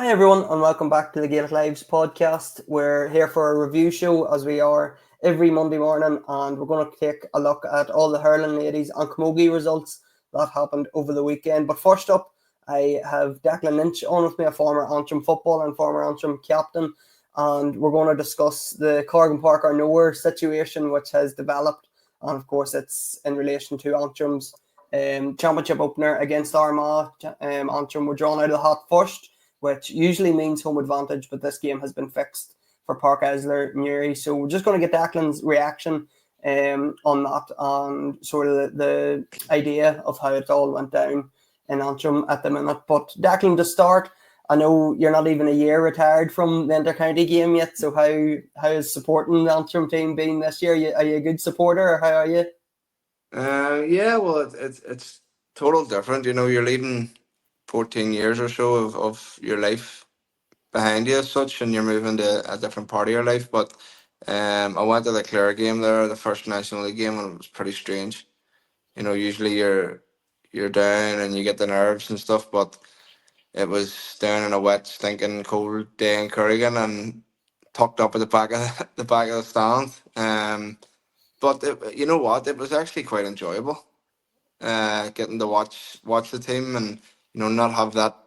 Hi everyone and welcome back to the Gaelic Lives podcast. We're here for a review show as we are every Monday morning, and we're going to take a look at all the hurling ladies and camogie results that happened over the weekend. But first up, I have Declan Lynch on with me, a former Antrim footballer and former Antrim captain, and we're going to discuss the Corrigan Park or nowhere situation which has developed, and of course it's in relation to Antrim's championship opener against Armagh. Antrim were drawn out of the hat first, which usually means home advantage, but this game has been fixed for Park Esler Newry. So we're just going to get Declan's reaction on that and sort of the idea of how it all went down in Antrim at the minute. But Declan, to start, I know you're not even a year retired from the inter-county game yet, so how is supporting the Antrim team been this year? Are you a good supporter, or how are you? Yeah, well, it's total different. You're leaving 14 years or so of your life behind you as such, and you're moving to a different part of your life. But I went to the Clare game there, the first National League game, and it was pretty strange. Usually you're down and you get the nerves and stuff, but it was down in a wet, stinking, cold day in Corrigan and tucked up at the back of the back of the stand. But you know what? It was actually quite enjoyable. Getting to watch the team and not have that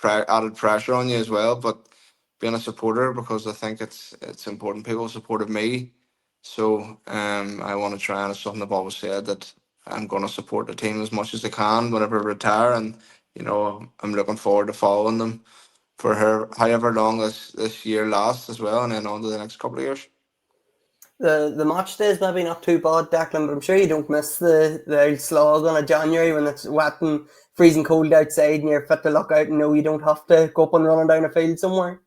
added pressure on you as well. But being a supporter, because I think it's important. People supported me, so I want to try, and it's something I've always said, that I'm going to support the team as much as I can whenever I retire, and I'm looking forward to following them for however long this year lasts as well, and then on to the next couple of years. The match day is maybe not too bad, Declan, but I'm sure you don't miss the old slog on a January when it's wet and freezing cold outside and you're fit to look out and know you don't have to go up and running down a field somewhere.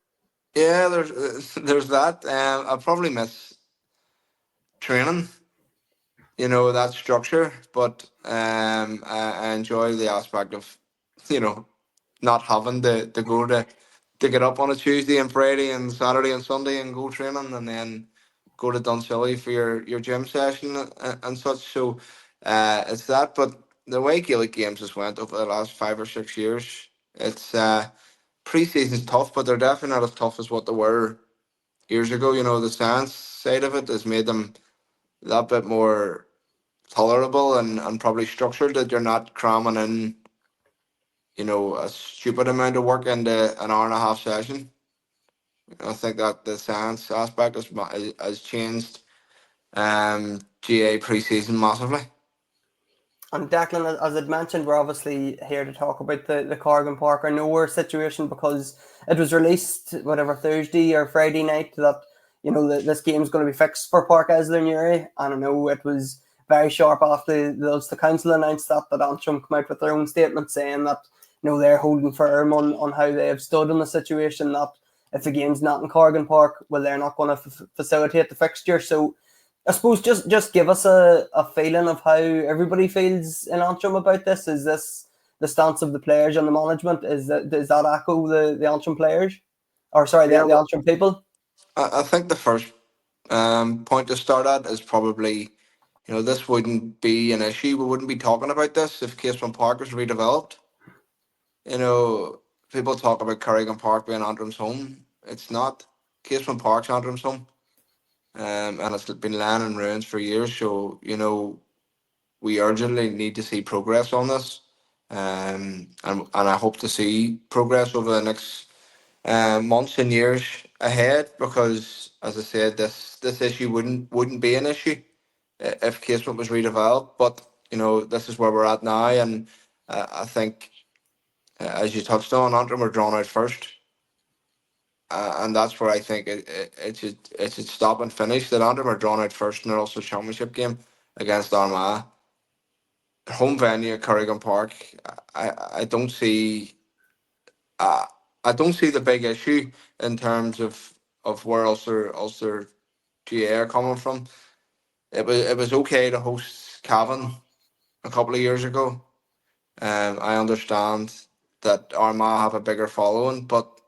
Yeah, there's that. I probably miss training, that structure, but I enjoy the aspect of, not having to go to get up on a Tuesday and Friday and Saturday and Sunday and go training, and then go to Dunsilly for your gym session and such. So it's that. But the way Gaelic games has went over the last 5 or 6 years, it's pre-season's tough, but they're definitely not as tough as what they were years ago. The science side of it has made them that bit more tolerable and probably structured, that you're not cramming in, a stupid amount of work into an hour and a half session. I think that the science aspect has changed GA pre-season massively. And Declan, as I'd mentioned, we're obviously here to talk about the Corrigan Park or nowhere situation, because it was released whatever Thursday or Friday night that this game's going to be fixed for Park Esler Newry. And I know it was very sharp after the council announced that Antrim come out with their own statement saying that they're holding firm on how they have stood in the situation, that if the game's not in Corrigan Park, well, they're not going to facilitate the fixture. So I suppose just give us a feeling of how everybody feels in Antrim about this. Is this the stance of the players and the management? Does that echo the Antrim players? Or sorry, Yeah, the well, Antrim people? I think the first point to start at is probably, this wouldn't be an issue. We wouldn't be talking about this if Casement Park was redeveloped. You know, People talk about Corrigan Park being Antrim's home. It's not. Casement Park's Antrim's home. And it's been lying in ruins for years. So, we urgently need to see progress on this. And I hope to see progress over the next months and years ahead, because, as I said, this issue wouldn't be an issue if Casement was redeveloped. But this is where we're at now, and I think, as you touched on, Antrim were drawn out first, and that's where I think it should stop and finish. That Antrim are drawn out first in their Ulster Championship game against Armagh, home venue at Corrigan Park. I don't see. I don't see the big issue in terms of where Ulster GA are coming from. It was okay to host Cavan a couple of years ago. I understand that Armagh have a bigger following, but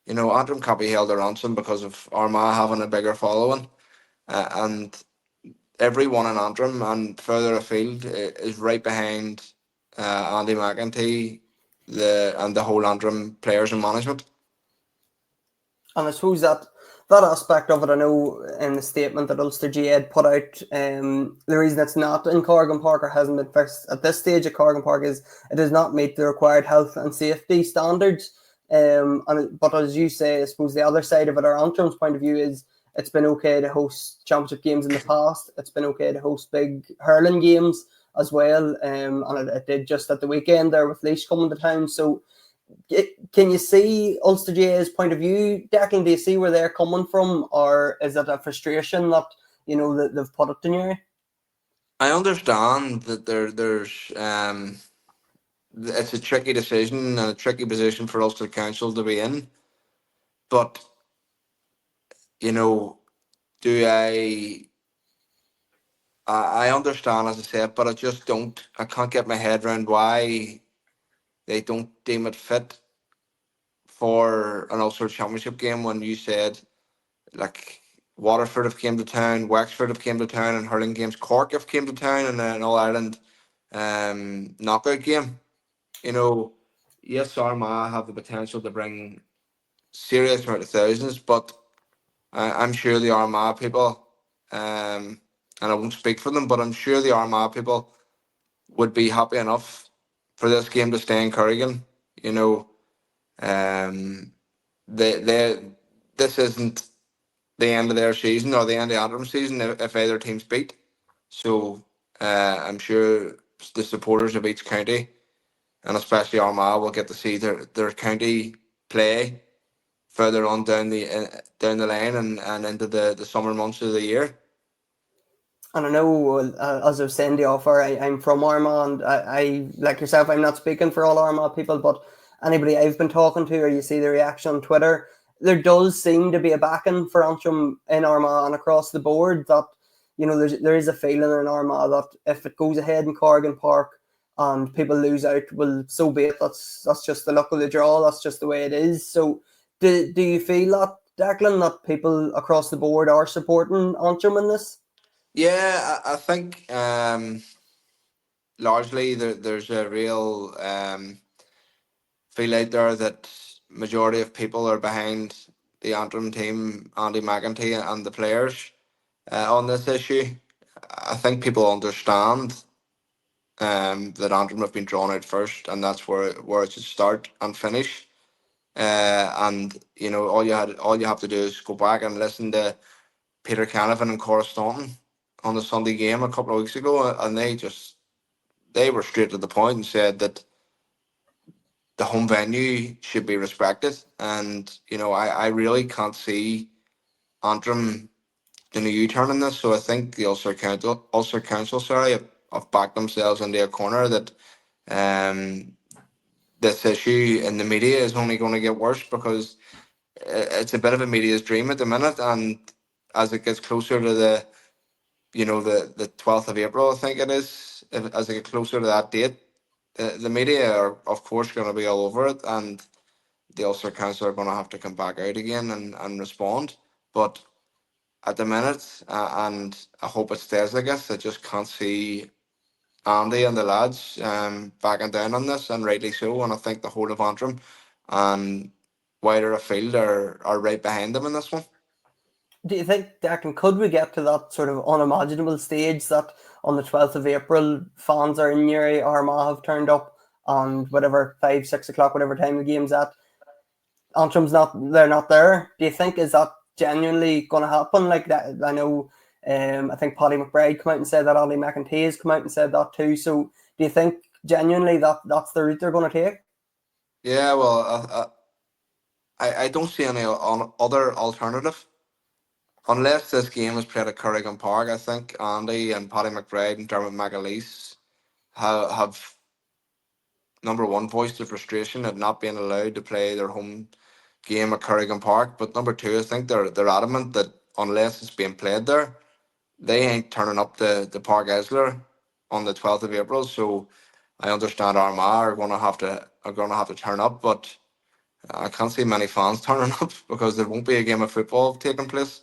Antrim can't be held to ransom because of Armagh having a bigger following, and everyone in Antrim and further afield is right behind Andy McEntee, and the whole Antrim players and management. And I suppose that aspect of it, I know in the statement that Ulster G had put out, the reason it's not in Corrigan Park or hasn't been fixed at this stage at Corrigan Park is it does not meet the required health and safety standards. But as you say, I suppose the other side of it, our Antrim's point of view is it's been okay to host championship games in the past. It's been okay to host big hurling games as well. And it did just at the weekend there with Laois coming to town. So can you see Ulster GA's point of view, Declan? Do you see where they're coming from, or is it a frustration that that they've put it in you? I understand that there's it's a tricky decision and a tricky position for Ulster Council to be in, but you know, do I understand, as I said, but I just don't. I can't get my head around why they don't deem it fit for an Ulster Championship game when you said, like, Waterford have came to town, Wexford have came to town, and hurling games, Cork have came to town, and then All Ireland knockout game. You know, yes, Armagh have the potential to bring serious amount of thousands, but I'm sure the Armagh people, and I won't speak for them, but I'm sure the Armagh people would be happy enough for this game to stay in Corrigan. You know, um, they this isn't the end of their season or the end of Antrim season if either team's beat. So I'm sure the supporters of each county, and especially Armagh, will get to see their county play further on down the line and into the summer months of the year. And I know, as I was saying the offer, I'm from Armagh, and I, like yourself, I'm not speaking for all Armagh people, but anybody I've been talking to, or you see the reaction on Twitter, there does seem to be a backing for Antrim in Armagh and across the board that, there is a feeling in Armagh that if it goes ahead in Corrigan Park and people lose out, well, so be it. That's just the luck of the draw. That's just the way it is. So do you feel that, Declan, that people across the board are supporting Antrim in this? Yeah, I think largely there's a real feel out there that majority of people are behind the Antrim team, Andy McEntee and the players on this issue. I think people understand that Antrim have been drawn out first, and that's where it should start and finish. And all you have to do is go back and listen to Peter Canavan and Cora Staunton on the Sunday game a couple of weeks ago, and they were straight to the point and said that the home venue should be respected. And I really can't see Antrim doing a U-turn in this. So I think the Ulster Council, sorry, have backed themselves into a corner that um, this issue in the media is only going to get worse because it's a bit of a media's dream at the minute. And as it gets closer to the 12th of April, I think it is, as it gets closer to that date, the media are, of course, going to be all over it. And the Ulster Council are going to have to come back out again and respond. But at the minute, and I hope it stays like this, I just can't see Andy and the lads backing down on this, and rightly so. And I think the whole of Antrim and wider afield are right behind them in this one. Do you think, Declan, could we get to that sort of unimaginable stage that on the 12th of April, fans are in Newry, Armagh have turned up, and whatever, 5, 6 o'clock, whatever time the game's at, Antrim's they're not there? Do you think, is that genuinely going to happen? Like that, I know, I think Paddy McBride come out and said that, Ollie McEntee has come out and said that too. So do you think genuinely that's the route they're going to take? Yeah, well, I don't see any other alternative. Unless this game is played at Corrigan Park, I think Andy and Paddy McBride and Dermot McAleese have number one voiced the frustration at not being allowed to play their home game at Corrigan Park. But number two, I think they're adamant that unless it's being played there, they ain't turning up the Park Isler on the 12th of April. So I understand Armagh are gonna have to turn up, but I can't see many fans turning up because there won't be a game of football taking place.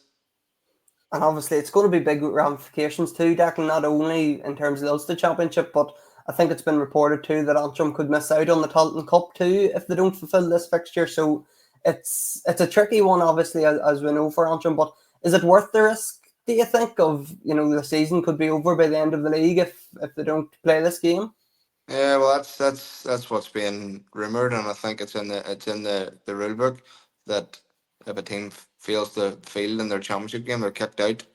And obviously, it's going to be big ramifications too, Declan, not only in terms of the Ulster Championship, but I think it's been reported too that Antrim could miss out on the Tailteann Cup too if they don't fulfil this fixture. So it's a tricky one, obviously, as we know for Antrim. But is it worth the risk? Do you think of the season could be over by the end of the league if they don't play this game? Yeah, well, that's what's being rumored, and I think it's in the rule book that if a team fails to field in their championship game, they're kicked out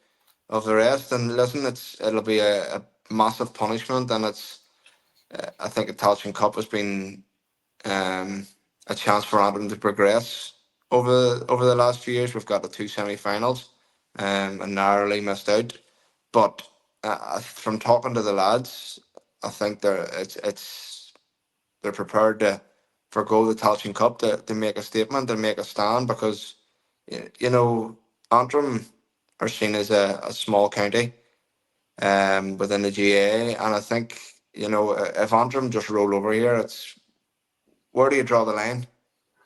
of the rest. And listen, it'll be a massive punishment, and I think the Tailteann Cup has been a chance for Antrim to progress over the last few years. We've got the two semi-finals, and narrowly missed out. But from talking to the lads, I think they're prepared to forgo the Tailteann Cup to make a statement and make a stand, because Antrim are seen as a small county within the GA, and I think if Antrim just roll over here, it's where do you draw the line?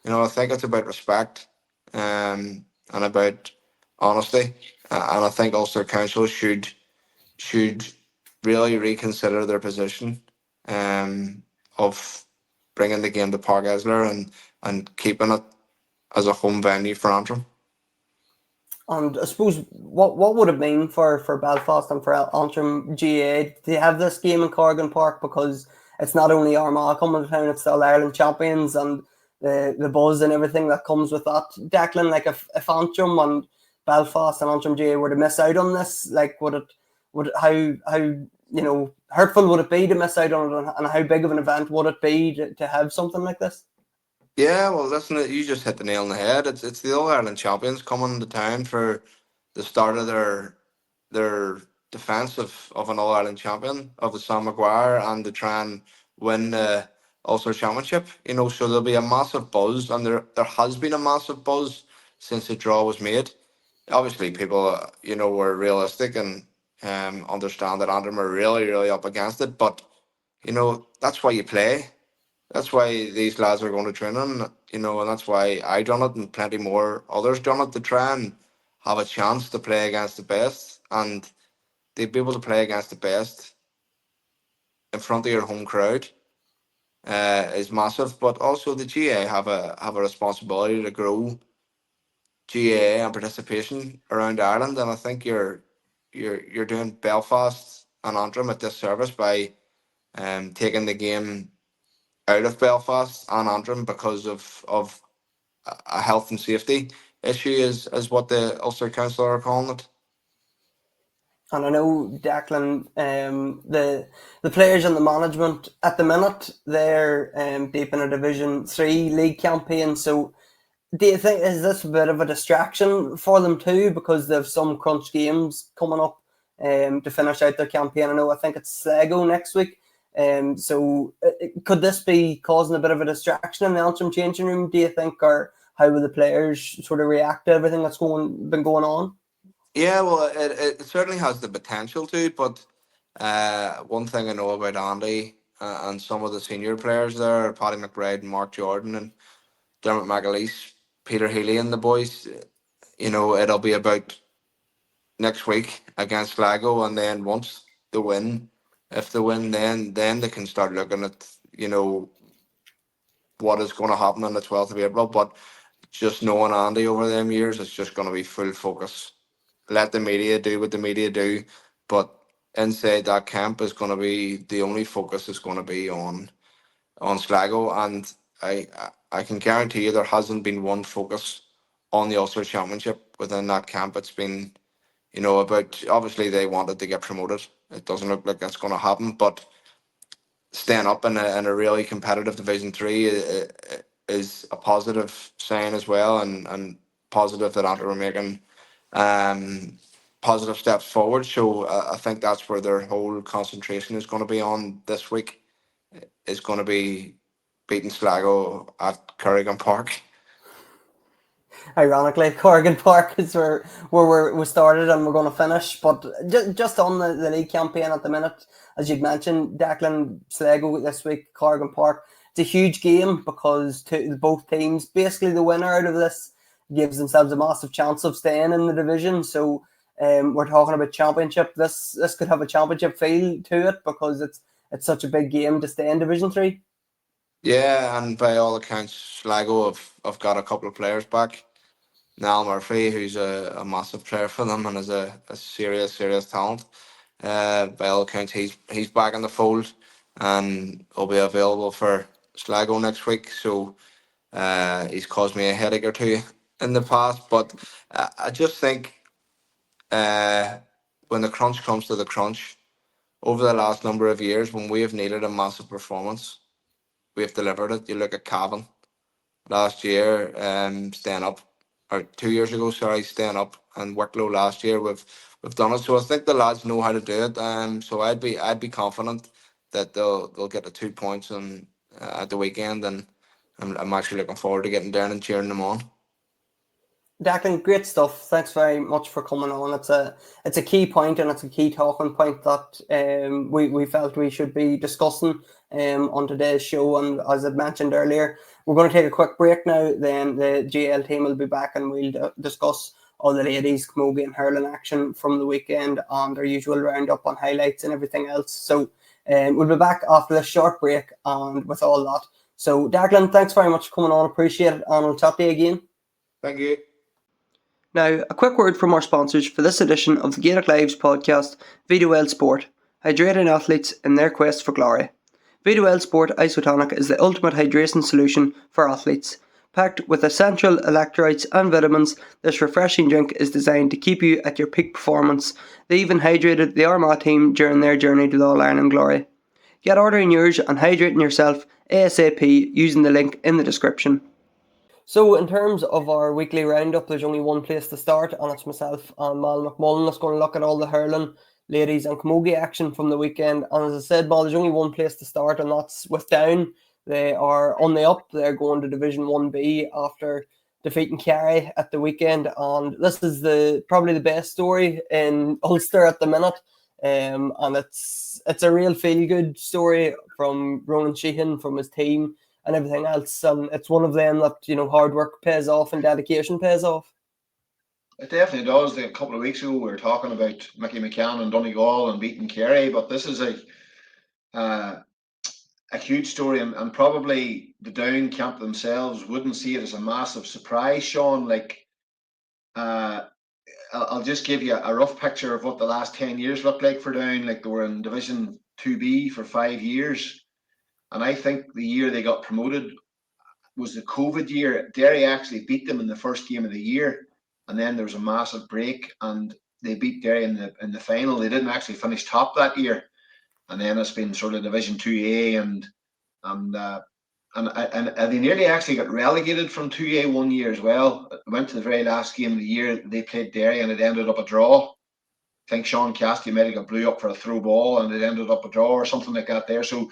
I think it's about respect, and about honesty, and I think Ulster Council should really reconsider their position of bringing the game to Park Esler and keeping it as a home venue for Antrim. And I suppose what would it mean for Belfast and for Antrim GA to have this game in Corrigan Park, because it's not only Armagh coming to town, it's the All Ireland champions and the buzz and everything that comes with that. Declan, like if Antrim and Belfast and Antrim GA were to miss out on this, like would how hurtful would it be to miss out on it, and how big of an event would it be to have something like this? Yeah, well, listen, you just hit the nail on the head. It's the All Ireland champions coming to town for the start of their defence of an All Ireland champion of the Sam Maguire, and to try and win the Ulster Championship. So there'll be a massive buzz, and there has been a massive buzz since the draw was made. Obviously, people were realistic and understand that Antrim are really really up against it, but that's why you play. That's why these lads are going to training, and that's why I done it, and plenty more others done it, to try and have a chance to play against the best, and to be able to play against the best in front of your home crowd is massive. But also the GA have a responsibility to grow GA and participation around Ireland, and I think you're doing Belfast and Antrim a disservice by taking the game out of Belfast and Antrim because of a health and safety issue, is what the Ulster Council are calling it. And I know, Declan, the players and the management at the minute, they're deep in a Division 3 league campaign. So do you think, is this a bit of a distraction for them too, because they have some crunch games coming up to finish out their campaign? I think it's Sligo next week. So could this be causing a bit of a distraction in the Antrim changing room, do you think, or how will the players sort of react to everything that's been going on? Yeah, well, it certainly has the potential to, but one thing I know about Andy and some of the senior players there, Paddy McBride and Mark Jordan and Dermot McAleese, Peter Healy and the boys, it'll be about next week against Sligo, and then once they win, if they win, then they can start looking at what is going to happen on the 12th of April. But just knowing Andy over them years, it's just going to be full focus. Let the media do what the media do, but inside that camp is going to be the only focus is going to be on Sligo, and I can guarantee you there hasn't been one focus on the Ulster Championship within that camp. It's been about, obviously they wanted to get promoted. It doesn't look like that's going to happen, but staying up in a really competitive Division 3 is a positive sign as well, and positive that Antrim are making positive steps forward. So I think that's where their whole concentration is going to be on this week. Is going to be beating Sligo at Corrigan Park. Ironically, Corrigan Park is where we started and we're going to finish. But just on the league campaign at the minute, as you'd mentioned, Declan, Sligo this week, Corrigan Park. It's a huge game because both teams, basically the winner out of this, gives themselves a massive chance of staying in the division. So we're talking about championship. This could have a championship feel to it because it's such a big game to stay in Division 3. Yeah, and by all accounts, Sligo have got a couple of players back. Niall Murphy, who's a massive player for them and is a serious talent. By all accounts, he's back in the fold and will be available for Sligo next week. So he's caused me a headache or two in the past, but I just think uh, when the crunch comes to the crunch, over the last number of years, when we have needed a massive performance, we have delivered it. You look at Cavan last year, staying up, or 2 years ago, sorry, staying up, and Wicklow last year. We've done it. So I think the lads know how to do it. So I'd be confident that they'll get the 2 points at the weekend, and I'm actually looking forward to getting down and cheering them on. Declan, great stuff. Thanks very much for coming on. It's a key point and it's a key talking point that we felt we should be discussing on today's show. And as I mentioned earlier, we're going to take a quick break now. Then the GL team will be back and we'll discuss all the ladies, camogie and hurling action from the weekend and their usual roundup on highlights and everything else. So we'll be back after this short break and with all that. So Declan, thanks very much for coming on. Appreciate it, and I'll chat to you again. Thank you. Now, a quick word from our sponsors for this edition of the Gaelic Lives podcast, VWL Sport, hydrating athletes in their quest for glory. VWL Sport Isotonic is the ultimate hydration solution for athletes. Packed with essential electrolytes and vitamins, this refreshing drink is designed to keep you at your peak performance. They even hydrated the Armagh team during their journey to the All-Ireland glory. Get ordering yours and hydrating yourself ASAP using the link in the description. So in terms of our weekly roundup, there's only one place to start, and it's myself and Mal McMullen that's going to look at all the hurling, ladies and camogie action from the weekend. And as I said, Mal, there's only one place to start, and that's with Down. They are on the up. They're going to Division 1B after defeating Kerry at the weekend. And this is probably the best story in Ulster at the minute. And it's a real feel-good story from Ronan Sheehan, from his team, and everything else. And it's one of them that, hard work pays off and dedication pays off. It definitely does. A couple of weeks ago, we were talking about Mickey McCann and Donegal and beating Kerry, but this is a huge story, and probably the Down camp themselves wouldn't see it as a massive surprise, Sean. I'll just give you a rough picture of what the last 10 years looked like for Down. Like, they were in Division 2B for 5 years. And I think the year they got promoted was the COVID year. Derry actually beat them in the first game of the year, and then there was a massive break, and they beat Derry in the final. They didn't actually finish top that year, and then it's been sort of Division 2A, and they nearly actually got relegated from 2A one year as well. It went to the very last game of the year. They played Derry, and it ended up a draw. I think Sean Cassidy might have got blew up for a throw ball, and it ended up a draw or something like that there. So,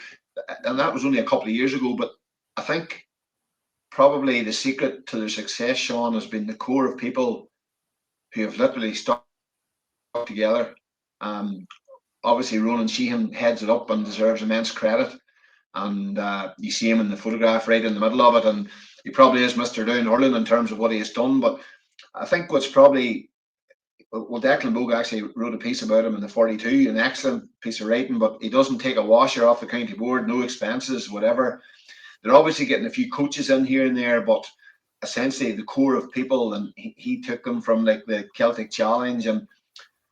and that was only a couple of years ago. But I think probably the secret to their success, Sean, has been the core of people who have literally stuck together. Obviously, Ronan Sheehan heads it up and deserves immense credit. And you see him in the photograph right in the middle of it. And he probably is Mr. Down hurling in terms of what he has done. But I think what's probably... Well, Declan Bogue actually wrote a piece about him in the 42, an excellent piece of writing, but he doesn't take a washer off the county board, no expenses, whatever. They're obviously getting a few coaches in here and there, but essentially the core of people, and he took them from like the Celtic Challenge, and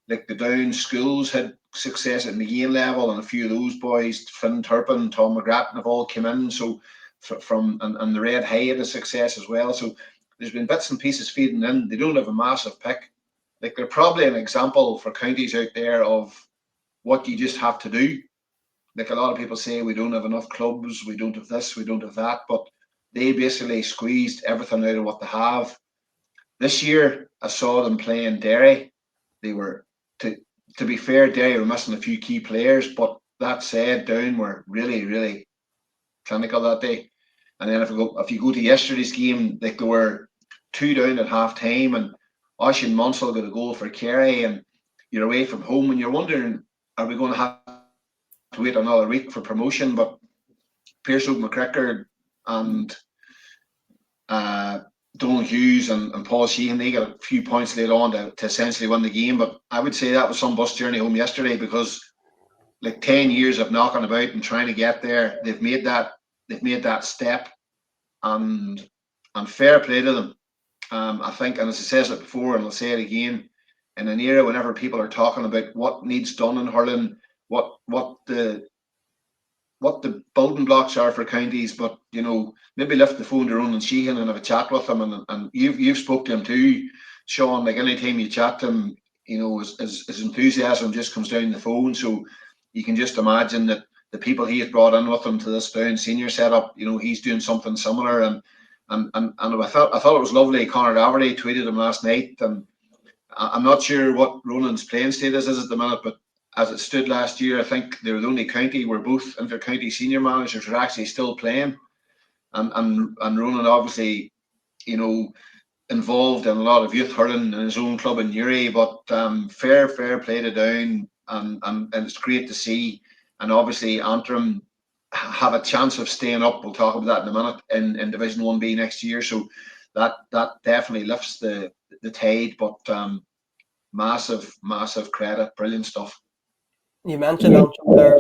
like the Down schools had success at McGean level, and a few of those boys, Finn Turpin, Tom McGrattan, have all come in. So and the Red Hay had a success as well. So there's been bits and pieces feeding in. They don't have a massive pick. Like, they're probably an example for counties out there of what you just have to do. Like, a lot of people say we don't have enough clubs, we don't have this, we don't have that, but they basically squeezed everything out of what they have. This year, I saw them playing Derry. They were, to be fair, Derry were missing a few key players, but that said, Down were really, really clinical that day. And then if you go to yesterday's game, like, there were 2 down at half time, and Oisin Munsell got a goal for Kerry, and you're away from home, and you're wondering, are we going to have to wait another week for promotion? But Pearse McCricker and Donald Hughes and Paul Sheehan, they got a few points later on to essentially win the game. But I would say that was some bus journey home yesterday, because like 10 years of knocking about and trying to get there, they've made that they've made that step, and fair play to them. I think, and as I said it before, and I'll say it again, in an era whenever people are talking about what needs done in hurling, what the building blocks are for counties, but maybe lift the phone to Ronan Sheehan and have a chat with him, and you've spoke to him too, Sean. Like anytime you chat to him, his enthusiasm just comes down the phone. So you can just imagine that the people he has brought in with him to this Down senior setup, he's doing something similar, and I thought it was lovely. Conor Daverty tweeted him last night, and I'm not sure what Ronan's playing status is at the minute, but as it stood last year, I think they were the only county where both inter-county senior managers were actually still playing, and Ronan obviously, involved in a lot of youth hurling in his own club in Newry, but fair play to Down, and it's great to see, and obviously Antrim have a chance of staying up. We'll talk about that in a minute in Division 1B next year, so that definitely lifts the tide, but massive credit, brilliant stuff. You mentioned Antrim there.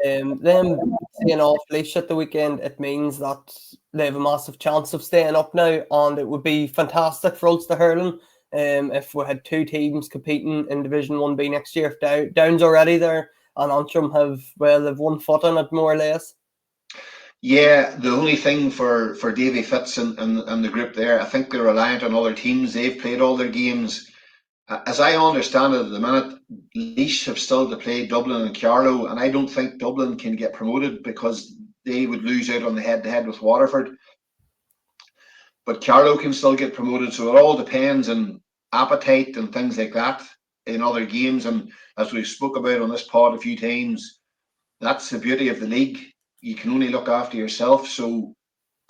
Them staying off Laois at the weekend, it means that they have a massive chance of staying up now, and it would be fantastic for Ulster hurling if we had two teams competing in Division 1B next year. If Down's already there, and Antrim they've one foot in it, more or less. Yeah, the only thing for Davy Fitz and the group there, I think they're reliant on other teams. They've played all their games. As I understand it at the minute, Laois have still to play Dublin and Carlow, and I don't think Dublin can get promoted because they would lose out on the head-to-head with Waterford. But Carlow can still get promoted, so it all depends on appetite and things like that in other games. And as we've spoke about on this pod a few times, that's the beauty of the league. You can only look after yourself. So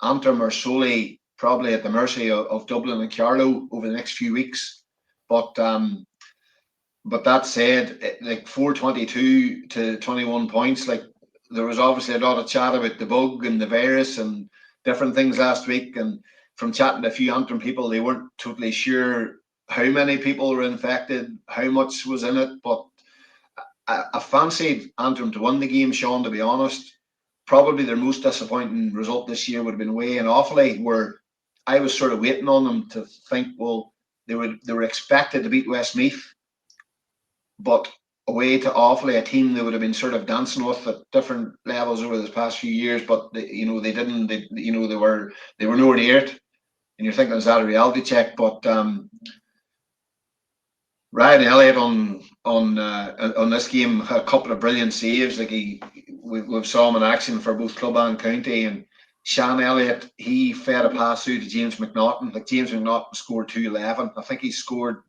Antrim are solely probably at the mercy of Dublin and Carlow over the next few weeks. But that said, like 422 to 21 points, like there was obviously a lot of chat about the bug and the virus and different things last week. And from chatting to a few Antrim people, they weren't totally sure how many people were infected, how much was in it. But I fancied Antrim to win the game, Sean, to be honest. Probably their most disappointing result this year would have been away in Offaly, where I was sort of waiting on them to think, well, they were expected to beat Westmeath, but away to Offaly, a team they would have been sort of dancing with at different levels over the past few years, but they didn't. They were nowhere near it. And you're thinking, is that a reality check? But Ryan Elliott on this game had a couple of brilliant saves. Like we saw him in action for both club and county. And Sean Elliott, he fed a pass through to James McNaughton. Like James McNaughton scored 211. I think he scored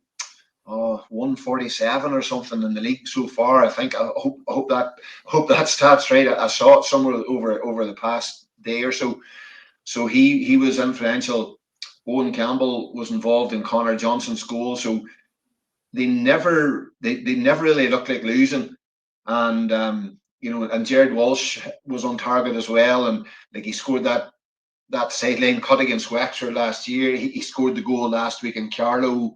147 or something in the league so far. I think. I hope that stat's right. I saw it somewhere over the past day or so. So he was influential. Owen Campbell was involved in Connor Johnson's goal. So they never really looked like losing, and and Jared Walsh was on target as well, and like he scored that sideline cut against Wexford last year. He scored the goal last week in Carlow.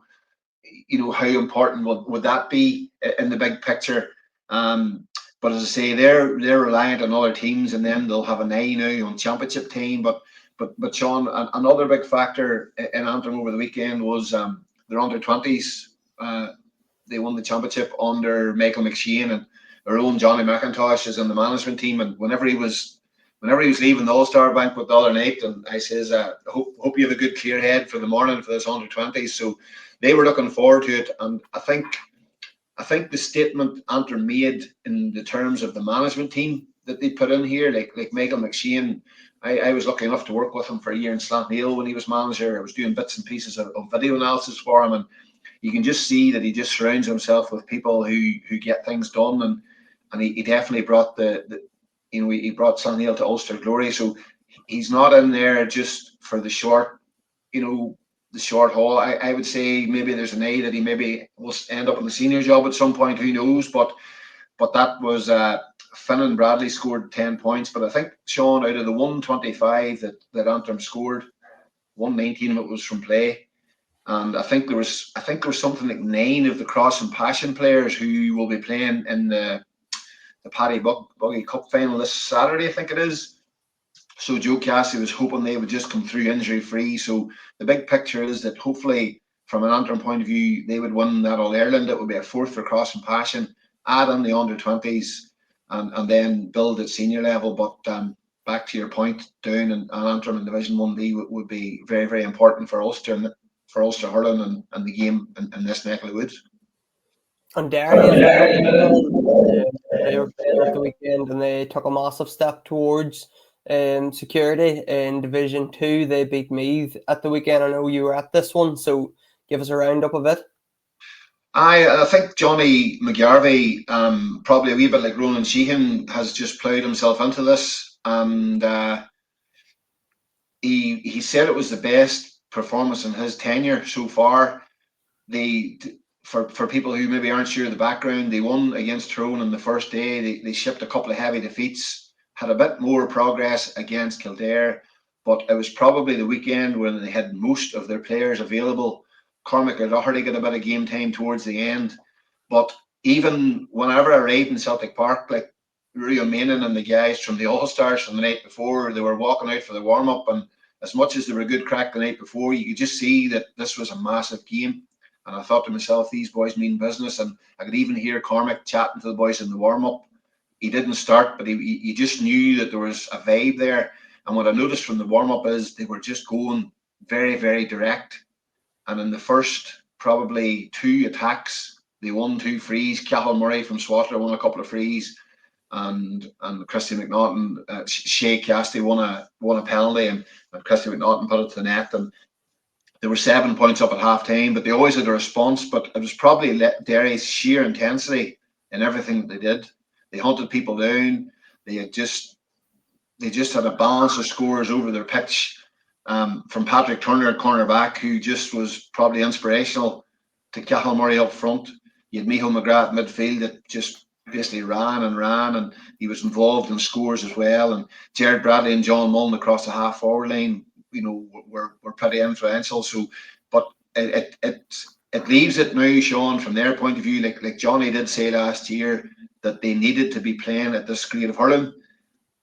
How important would that be in the big picture? But as I say, they're reliant on other teams, and then they'll have an eye now on championship time. But Sean, another big factor in Antrim over the weekend was their under-20s. They won the championship under Michael McShane, and their own Johnny McIntosh is in the management team. And whenever he was leaving the All-Star banquet the other night, and I says, hope you have a good clear head for the morning for this under-20s. So they were looking forward to it, and I think the statement Antrim made in the terms of the management team that they put in here, like Michael McShane, I was lucky enough to work with him for a year in Slantneil when he was manager. I was doing bits and pieces of video analysis for him, and you can just see that he just surrounds himself with people who get things done, and he definitely brought he brought Slantneil to Ulster glory. So he's not in there just for the short haul. I would say maybe there's an eye that he maybe will end up in the senior job at some point. Who knows? But that was Finn and Bradley scored 10 points. But I think, Sean, out of the 125 that Antrim scored, 119 of it was from play. And I think there was something like 9 of the Cross and Passion players who will be playing in the Paddy Buggy Cup final this Saturday, I think it is. So Joe Cassie was hoping they would just come through injury free. So the big picture is that hopefully, from an Antrim point of view, they would win that All Ireland. It would be a fourth for Cross and Passion, add in the under-20s, and then build at senior level. But back to your point, Down and Antrim in Division 1B would be very, very important for Ulster hurling and the game in this neck of the woods. And Derry as well. They were playing at the weekend and they took a massive step towards security in Division 2. They beat Meath at the weekend. I know you were at this one, so give us a roundup of it. I think Johnny McGarvey, probably a wee bit like Roland Sheehan, has just ploughed himself into this, and he said it was the best performance in his tenure so far. For people who maybe aren't sure of the background, they won against Tyrone on the first day. They shipped a couple of heavy defeats, had a bit more progress against Kildare, but it was probably the weekend when they had most of their players available. Cormac had already got a bit of game time towards the end, but even whenever I ride in Celtic Park, like Rory O'Manon and the guys from the All-Stars from the night before, they were walking out for the warm-up, and as much as they were a good crack the night before, you could just see that this was a massive game. And I thought to myself, these boys mean business. And I could even hear Cormac chatting to the boys in the warm-up. He didn't start, but he just knew that there was a vibe there. And what I noticed from the warm-up is they were just going very, very direct. And in the first probably 2 attacks, they won 2 frees. Cathal Murray from Swatter won a couple of frees. And Christy McNaughton, Shea Casty won a penalty, and Christy McNaughton put it to the net. And they were 7 points up at half time, but they always had a response. But it was probably Derry's sheer intensity in everything that they did. They hunted people down. They just had a balance of scores over their pitch. From Patrick Turner at cornerback, who just was probably inspirational, to Cathal Murray up front. You had Michael McGrath at midfield that just basically ran, and he was involved in scores as well. And Jared Bradley and John Mullen across the half forward line, were pretty influential. So, but it leaves it now, Sean, from their point of view, like Johnny did say last year, that they needed to be playing at this grade of hurling,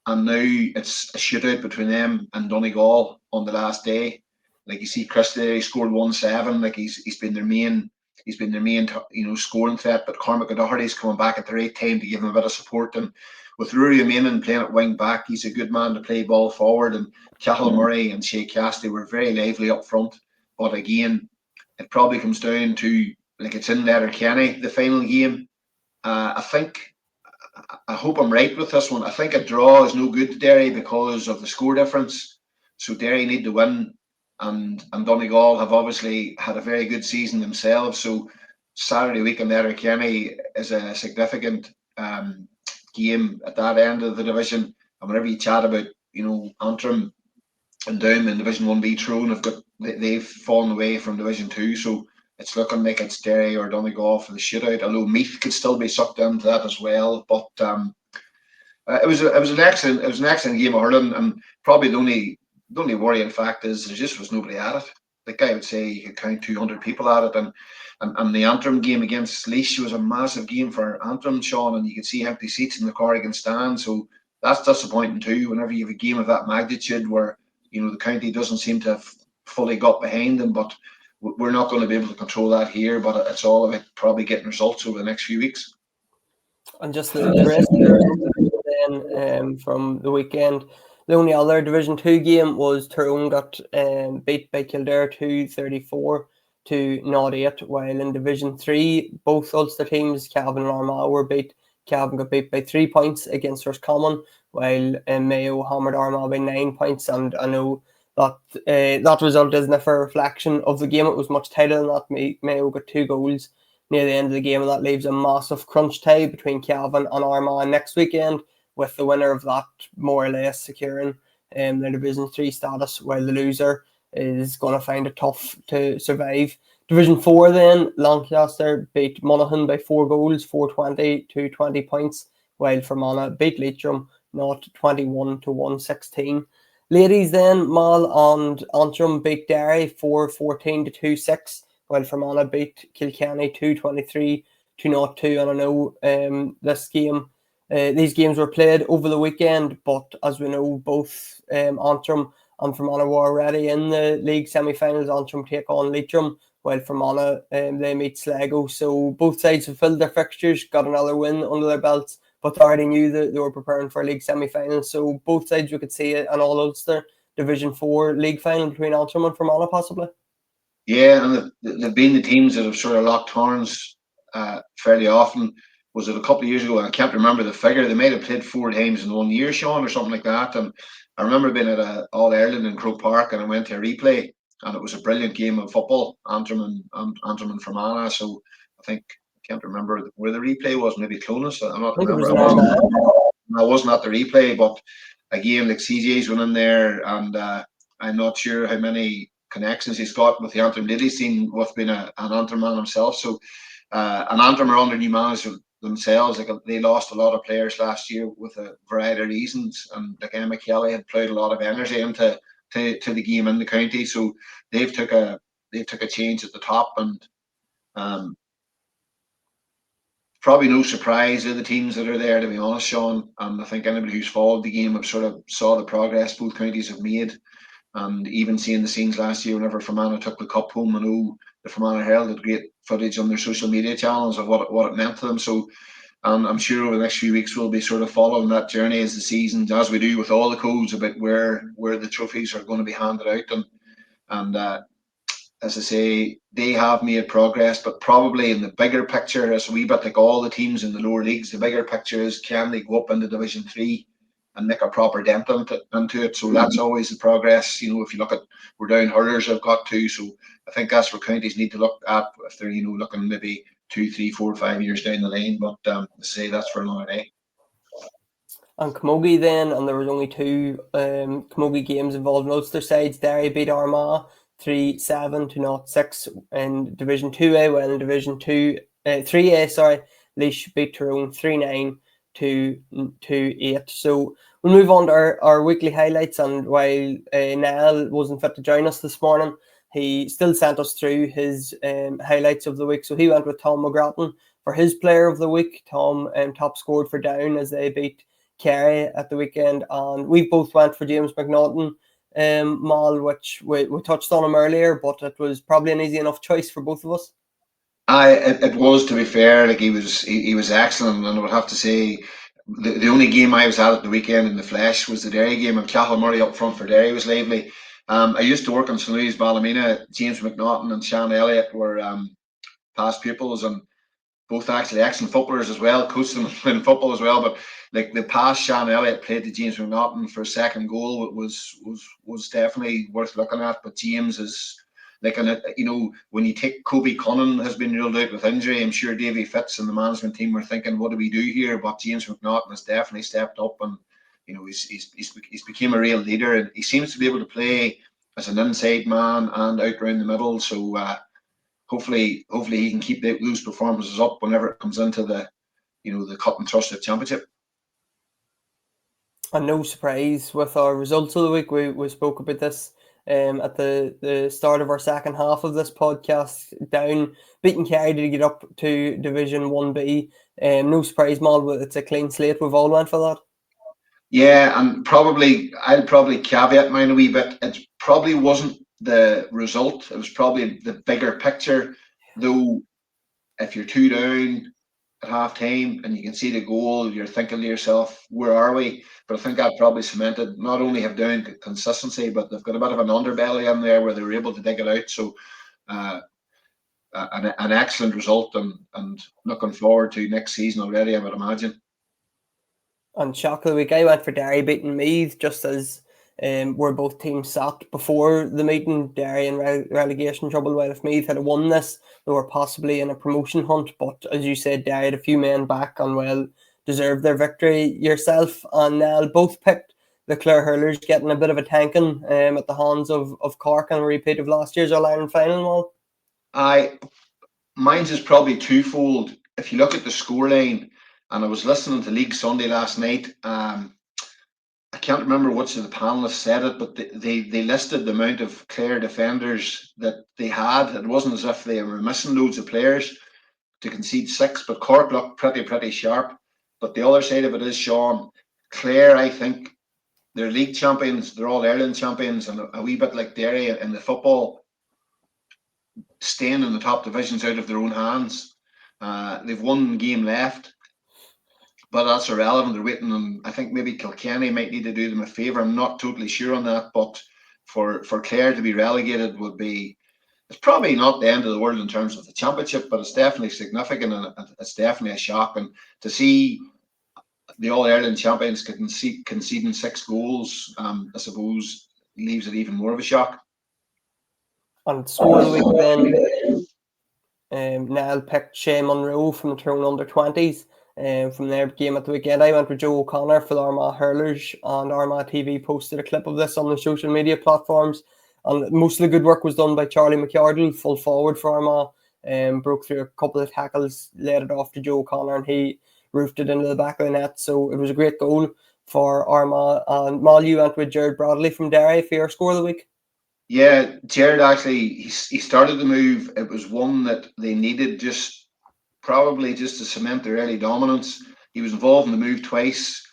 and now it's a shootout between them and Donegal on the last day. Like you see, Christie scored 1-7. Like he's been their main scoring threat. But Cormac O'Doherty's coming back at the right time to give him a bit of support. And with Rory O'Manon playing at wing back, he's a good man to play ball forward. And Cathal Murray and Shea Casty were very lively up front. But again, it probably comes down to, like, it's in Letterkenny, the final game. I hope I'm right with this one. I think a draw is no good to Derry because of the score difference. So Derry need to win, and Donegal have obviously had a very good season themselves. So Saturday week in Letterkenny is a significant game at that end of the division. And whenever you chat about, Antrim and Down in Division 1B, Tyrone they've fallen away from Division 2. So it's looking like it's Derry or Donegal for the shootout, although Meath could still be sucked into that as well. But it was an excellent game of hurling, and probably the only worrying fact is there just was nobody at it. Like, I would say you could count 200 people at it, and the Antrim game against Laois was a massive game for Antrim, Sean, and you could see empty seats in the Corrigan stand. So that's disappointing too. Whenever you have a game of that magnitude, where the county doesn't seem to have fully got behind them, but we're not going to be able to control that here. But it's all about probably getting results over the next few weeks. And just the rest of the results then from the weekend. The only other Division 2 game was Tyrone got beat by Kildare 2-34-08, while in Division 3, both Ulster teams, Cavan and Armagh, were beat. Cavan got beat by 3 points against Roscommon, while Mayo hammered Armagh by 9 points. And I know that result isn't a fair reflection of the game. It was much tighter than that. Mayo got 2 goals near the end of the game, and that leaves a massive crunch tie between Cavan and Armagh next weekend, with the winner of that more or less securing their Division 3 status, while the loser is going to find it tough to survive. Division 4 then, Lancaster beat Monaghan by 4 goals, 420 to 20 points, while Fermanagh beat Leitrim 21-116. Ladies then, Mal and Antrim beat Derry 4-14 to 2-6, while Fermanagh beat Kilkenny 2-23-2-02. And I know this game These games were played over the weekend, but as we know, both Antrim and Fermanagh were already in the league semi-finals. Antrim take on Leitrim, while Fermanagh they meet Sligo. So both sides have filled their fixtures, got another win under their belts, but they already knew that they were preparing for a league semi-finals. So both sides, we could see an All-Ulster Division 4 league final between Antrim and Fermanagh, possibly. Yeah, and they've been the teams that have sort of locked horns fairly often. Was it a couple of years ago? I can't remember the figure. They might have played 4 times in 1 year, Sean, or something like that. And I remember being at a All Ireland in Croke Park, and I went to a replay, and it was a brilliant game of football, Antrim and Fermanagh. So I think I can't remember where the replay was. Maybe Clonus. I'm not I think it remember. was I wasn't at the replay, but again, like CJ's went in there, and I'm not sure how many connections he's got with the Antrim ladies team, with being an Antrim man himself. So, and Antrim are under new management themselves. Like, they lost a lot of players last year with a variety of reasons, and like Emma Kelly had played a lot of energy into to the game in the county. So they've took a change at the top, and probably no surprise of the teams that are there, to be honest, Sean. And I think anybody who's followed the game have sort of saw the progress both counties have made. And even seeing the scenes last year whenever Fermanagh took the cup home, I know the Fermanagh Herald had great footage on their social media channels of what it meant to them. So I'm sure over the next few weeks we'll be sort of following that journey as the season, as we do with all the codes, about where the trophies are going to be handed out. And as I say, they have made progress, but probably in the bigger picture, as a wee bit like all the teams in the lower leagues, the bigger picture is, can they go up into Division 3 and make a proper dent into it? So that's always the progress. You know, if you look at where down hurlers have got to, so I think that's where counties need to look at if they're, you know, looking maybe 2, 3, 4, 5 years down the lane. But as I say, that's for another day. And camogie then, and there was only 2 camogie games involved in Ulster sides. Derry beat Armagh 3-7 to 0-6 in Division 2A, while in Division 3A, Laois beat Tyrone 3-9 to 2-8. So we'll move on to our weekly highlights, and while Niall wasn't fit to join us this morning, he still sent us through his highlights of the week. So he went with Tom McGrattan for his player of the week. Tom top scored for Down as they beat Kerry at the weekend, and we both went for James McNaughton, Mal, which we touched on him earlier, but it was probably an easy enough choice for both of us. It was, to be fair. Like, he was excellent, and I would have to say the only game I was at the weekend in the flesh was the Derry game, and Cathal Murray up front for Derry was lively. I used to work on St. Louis Ballymena. James McNaughton and Sean Elliott were past pupils, and both actually excellent footballers as well, coached them in football as well. But like, the pass Sean Elliott played to James McNaughton for a second goal was definitely worth looking at. But James is like, and you know, when you take Kobe Cunnan has been ruled out with injury, I'm sure Davy Fitz and the management team were thinking, what do we do here? But James McNaughton has definitely stepped up, and you know, he's became a real leader, and he seems to be able to play as an inside man and out around the middle. So hopefully he can keep those performances up whenever it comes into the, you know, the Cut and Trusted Championship. And no surprise with our results of the week. We spoke about this at the start of our second half of this podcast. Down beating Kerry to get up to Division 1B. No surprise, Mal, it's a clean slate. We've all went for that. Yeah, and I'll probably caveat mine a wee bit. It probably wasn't the result. It was probably the bigger picture. Though, if you're 2 down at half time and you can see the goal, you're thinking to yourself, where are we? But I think that probably cemented not only have Down consistency, but they've got a bit of an underbelly in there where they were able to dig it out. So an excellent result, and looking forward to next season already, I would imagine. And shock of the week, I went for Derry beating Meath, just as where both teams sat before the meeting. Derry in relegation trouble, while if Meath had won this, they were possibly in a promotion hunt. But as you said, Derry had a few men back and well deserved their victory. Yourself and Nell both picked the Clare Hurlers getting a bit of a tanking at the hands of Cork and a repeat of last year's All-Ireland final. Mine's is probably twofold. If you look at the scoreline, and I was listening to League Sunday last night, I can't remember which of the panelists said it, but they listed the amount of Clare defenders that they had. It wasn't as if they were missing loads of players to concede 6, but Cork looked pretty sharp. But the other side of it is, Sean, Clare, I think they're league champions, they're all Ireland champions, and a wee bit like Derry in the football, staying in the top divisions out of their own hands. They've one game left, but that's irrelevant. They're waiting on, I think maybe Kilkenny might need to do them a favour. I'm not totally sure on that, but for Clare to be relegated would be, it's probably not the end of the world in terms of the championship, but it's definitely significant, and it's definitely a shock. And to see the All-Ireland champions conceding 6 goals, I suppose, leaves it even more of a shock. And score of the week then, Niall picked Shea Munro from the Tyrone under-20s. From their game at the weekend, I went with Joe O'Connor for the Armagh Hurlers, and Armagh TV posted a clip of this on the social media platforms. And most of the good work was done by Charlie McArdle, full forward for Armagh. Broke through a couple of tackles, laid it off to Joe O'Connor, and he roofed it into the back of the net. So it was a great goal for Armagh. And Mal, you went with Jared Bradley from Derry for your score of the week. Yeah, Jared actually, he started the move. It was one that they needed probably just to cement their early dominance. He was involved in the move twice.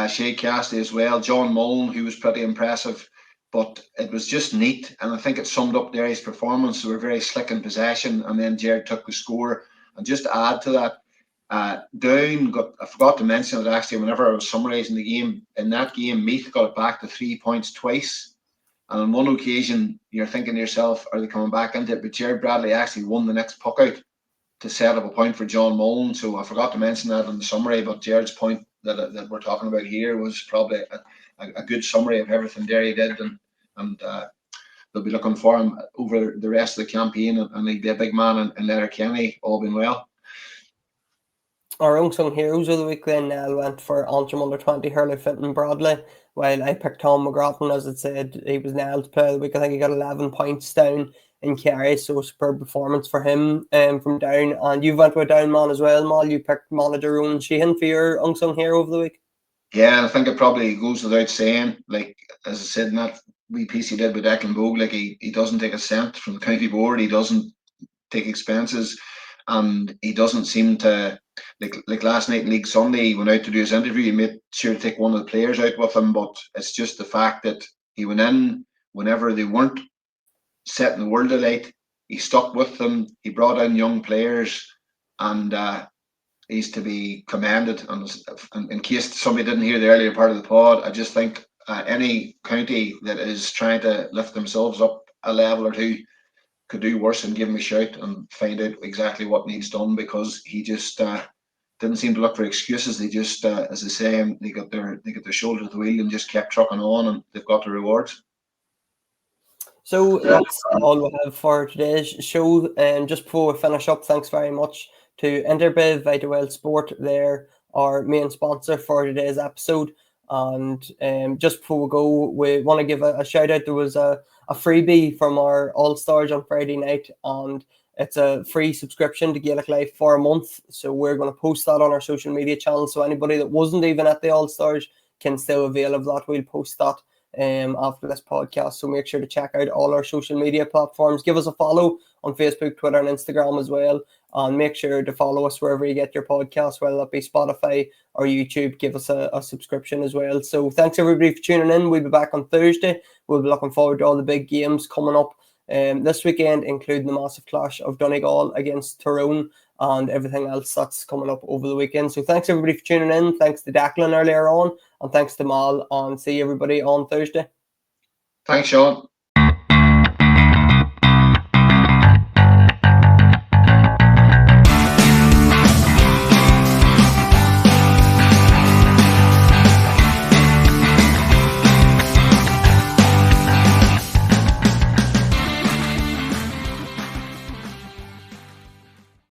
Shea Cassidy as well. John Mullen, who was pretty impressive. But it was just neat, and I think it summed up Derry's performance. They were very slick in possession, and then Jared took the score. And just to add to that, Down I forgot to mention it actually whenever I was summarising the game. In that game, Meath got it back to 3 points twice. And on one occasion, you're thinking to yourself, are they coming back into it? But Jared Bradley actually won the next puck out to set up a point for John Mullen. So I forgot to mention that in the summary, but Jared's point that we're talking about here was probably a good summary of everything Derry did, and they'll be looking for him over the rest of the campaign, and he'll be a big man in Letterkenny, all being well. Our unsung heroes of the week then went for Antrim under-20 hurler Fintan Bradley, while I picked Tom McGrath. As it said, he was nailed to play of the week. I think he got 11 points down in Kerry, so superb performance for him from Down. And you went with Down man as well, Mal. You picked manager Ronan Sheehan for your unsung hero of the week. Yeah, I think it probably goes without saying. Like, as I said in that wee piece he did with Declan Bogue, like he doesn't take a cent from the county board. He doesn't take expenses, and he doesn't seem to, like last night in League Sunday, he went out to do his interview. He made sure to take one of the players out with him, but it's just the fact that he went in whenever they weren't setting the world alight. He stuck with them. He brought in young players, and he's to be commended. And in case somebody didn't hear the earlier part of the pod, I just think any county that is trying to lift themselves up a level or two could do worse and give him a shout and find out exactly what needs done, because he just didn't seem to look for excuses. They just, as I say, they got their shoulder to the wheel and just kept trucking on, and they've got the rewards. So that's all we have for today's show. And just before we finish up, thanks very much to Interbev Vitawell Sport. They're our main sponsor for today's episode. And just before we go, we want to give a shout out. There was a freebie from our All-Stars on Friday night, and it's a free subscription to Gaelic Life for a month. So we're going to post that on our social media channels. So anybody that wasn't even at the All-Stars can still avail of that. We'll post that after this podcast. So make sure to check out all our social media platforms. Give us a follow on Facebook, Twitter, and Instagram as well. And make sure to follow us wherever you get your podcasts, whether that be Spotify or YouTube. Give us a subscription as well. So thanks everybody for tuning in. We'll be back on Thursday. We'll be looking forward to all the big games coming up this weekend, including the massive clash of Donegal against Tyrone and everything else that's coming up over the weekend. So thanks everybody for tuning in. Thanks to Declan earlier on, and thanks to Mal, and see everybody on Thursday. Thanks, Sean.